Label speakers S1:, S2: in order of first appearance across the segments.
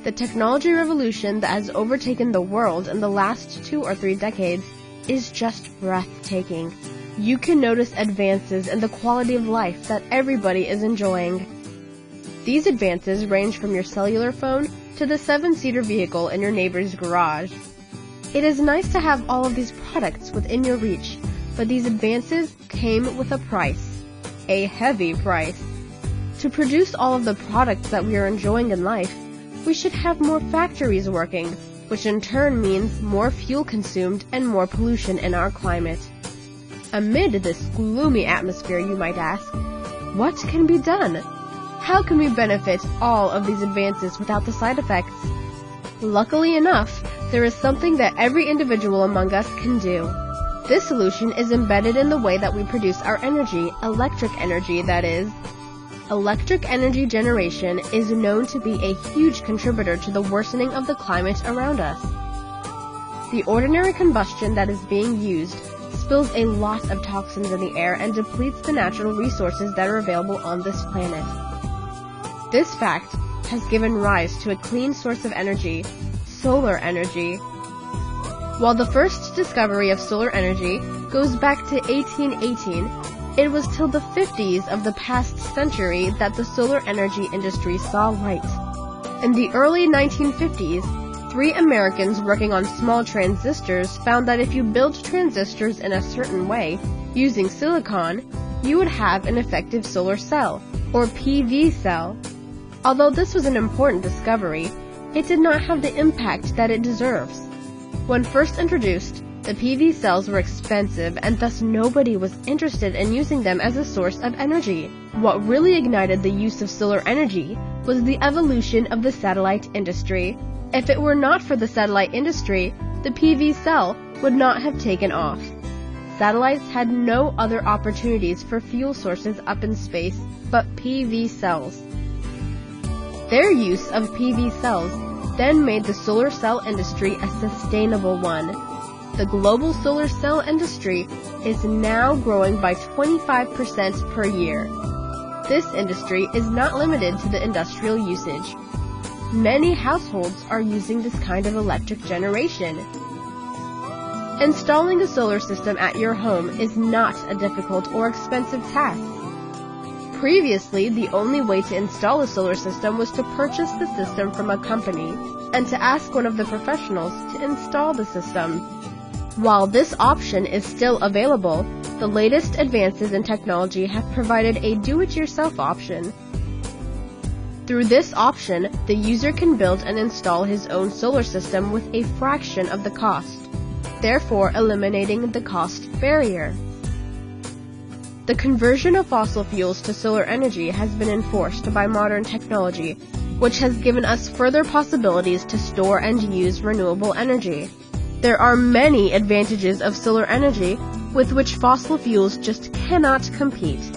S1: The technology revolution that has overtaken the world in the last 2 or 3 decades is just breathtaking. You can notice advances in the quality of life that everybody is enjoying. These advances range from your cellular phone to the 7-seater vehicle in your neighbor's garage. It is nice to have all of these products within your reach, but these advances came with a price. A heavy price. To produce all of the products that we are enjoying in life, we should have more factories working, which in turn means more fuel consumed and more pollution in our climate. Amid this gloomy atmosphere, you might ask, what can be done? How can we benefit all of these advances without the side effects? Luckily enough, there is something that every individual among us can do. This solution is embedded in the way that we produce our energy, electric energy, that is. Electric energy generation is known to be a huge contributor to the worsening of the climate around us. The ordinary combustion that is being used spills a lot of toxins in the air and depletes the natural resources that are available on this planet. This fact has given rise to a clean source of energy, solar energy. While the first discovery of solar energy goes back to 1818, it was till the 50s of the past century that the solar energy industry saw light. In the early 1950s, 3 Americans working on small transistors found that if you build transistors in a certain way, using silicon, you would have an effective solar cell, or PV cell. Although this was an important discovery, it did not have the impact that it deserves. When first introduced, the PV cells were expensive and thus nobody was interested in using them as a source of energy. What really ignited the use of solar energy was the evolution of the satellite industry. If it were not for the satellite industry, the PV cell would not have taken off. Satellites had no other opportunities for fuel sources up in space but PV cells. Their use of PV cells then made the solar cell industry a sustainable one. The global solar cell industry is now growing by 25% per year. This industry is not limited to the industrial usage. Many households are using this kind of electric generation. Installing a solar system at your home is not a difficult or expensive task. Previously, the only way to install a solar system was to purchase the system from a company and to ask one of the professionals to install the system. While this option is still available, the latest advances in technology have provided a do-it-yourself option. Through this option, the user can build and install his own solar system with a fraction of the cost, therefore eliminating the cost barrier. The conversion of fossil fuels to solar energy has been enforced by modern technology, which has given us further possibilities to store and use renewable energy. There are many advantages of solar energy with which fossil fuels just cannot compete.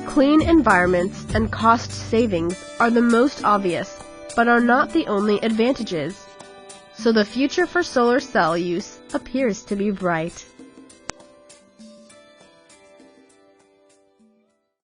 S1: Clean environments and cost savings are the most obvious, but are not the only advantages. So the future for solar cell use appears to be bright.